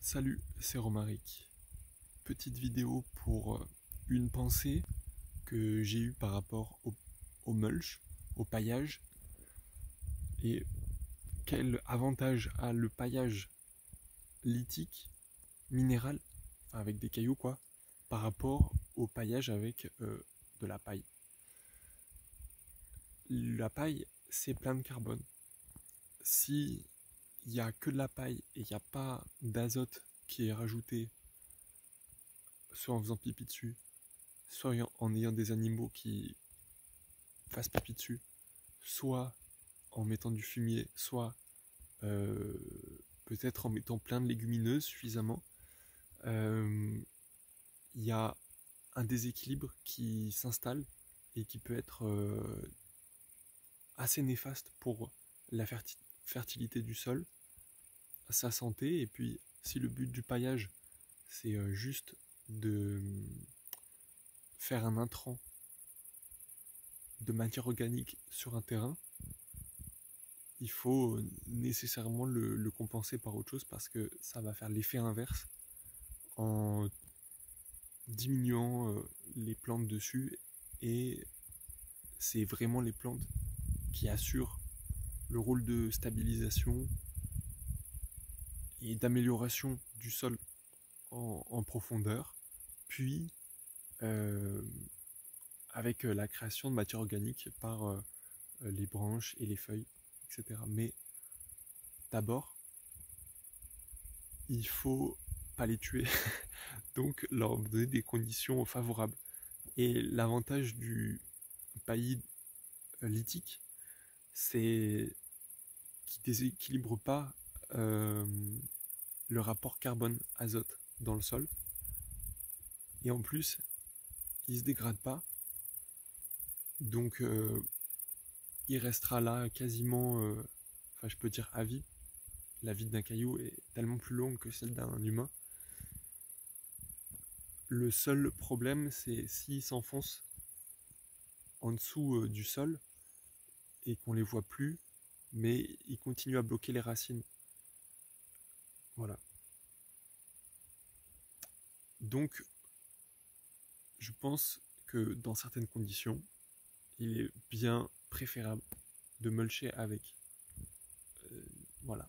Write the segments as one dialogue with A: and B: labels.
A: Salut, c'est Romaric. Petite vidéo pour une pensée que j'ai eue par rapport au mulch, au paillage, et quel avantage a le paillage lithique, minéral, enfin avec des cailloux quoi, par rapport au paillage avec de la paille. La paille, c'est plein de carbone. Si il n'y a que de la paille et il n'y a pas d'azote qui est rajouté, soit en faisant pipi dessus, soit en ayant des animaux qui fassent pipi dessus, soit en mettant du fumier, soit euh, peut-être en mettant plein de légumineuses suffisamment, il y a un déséquilibre qui s'installe et qui peut être assez néfaste pour la fertilité du sol, sa santé, et puis si le but du paillage c'est juste de faire un intrant de matière organique sur un terrain, il faut nécessairement le compenser par autre chose parce que ça va faire l'effet inverse en diminuant les plantes dessus, et c'est vraiment les plantes qui assurent le rôle de stabilisation et d'amélioration du sol en profondeur, puis euh, avec la création de matière organique par les branches et les feuilles, etc. Mais d'abord, il faut pas les tuer, donc leur donner des conditions favorables. Et l'avantage du paillis lithique, c'est qu'il déséquilibre pas euh, le rapport carbone-azote dans le sol. Et en plus, il se dégrade pas, donc il restera là quasiment, enfin je peux dire à vie. La vie d'un caillou est tellement plus longue que celle d'un humain. Le seul problème, c'est s'il s'enfonce en dessous du sol et qu'on les voit plus, mais il continue à bloquer les racines. Voilà. Donc, je pense que dans certaines conditions, il est bien préférable de mulcher avec voilà,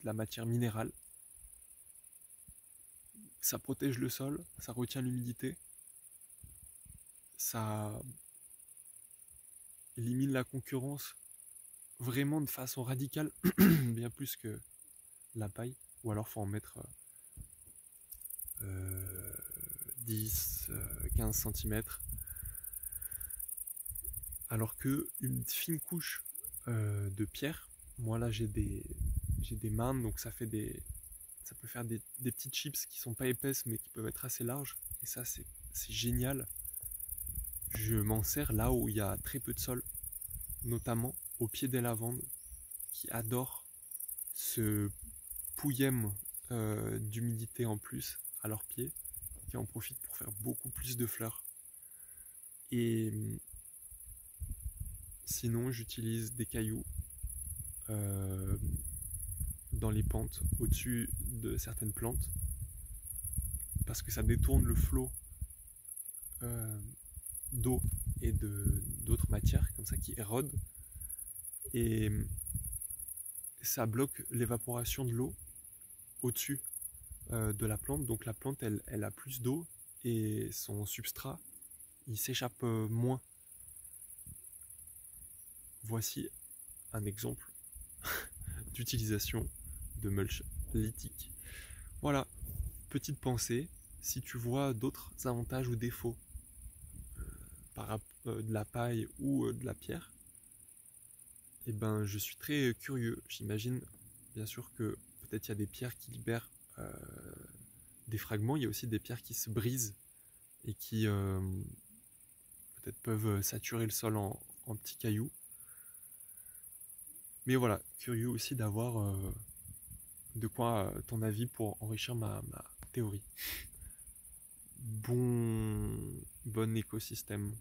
A: de la matière minérale. Ça protège le sol, ça retient l'humidité, ça élimine la concurrence vraiment de façon radicale, bien plus que la paille, ou alors faut en mettre 10, 15 cm, alors que une fine couche de pierre, moi là j'ai des mains, donc ça peut faire des petites chips qui sont pas épaisses mais qui peuvent être assez larges, et ça c'est génial. Je m'en sers là où il y a très peu de sol, notamment au pied des lavandes qui adorent ce pouillème d'humidité en plus à leurs pieds, qui en profitent pour faire beaucoup plus de fleurs. Et sinon, j'utilise des cailloux euh, dans les pentes au-dessus de certaines plantes parce que ça détourne le flot euh, d'eau et d'autres matières comme ça qui érodent, et ça bloque l'évaporation de l'eau au-dessus de la plante. Donc la plante, elle a plus d'eau et son substrat, il s'échappe moins. Voici un exemple d'utilisation de mulch lithique. Voilà, petite pensée. Si tu vois d'autres avantages ou défauts de la paille ou de la pierre, eh ben, je suis très curieux. J'imagine bien sûr que peut-être il y a des pierres qui libèrent des fragments. Il y a aussi des pierres qui se brisent et qui peut-être peuvent saturer le sol en petits cailloux. Mais voilà, curieux aussi d'avoir de quoi ton avis pour enrichir ma théorie. Bon écosystème.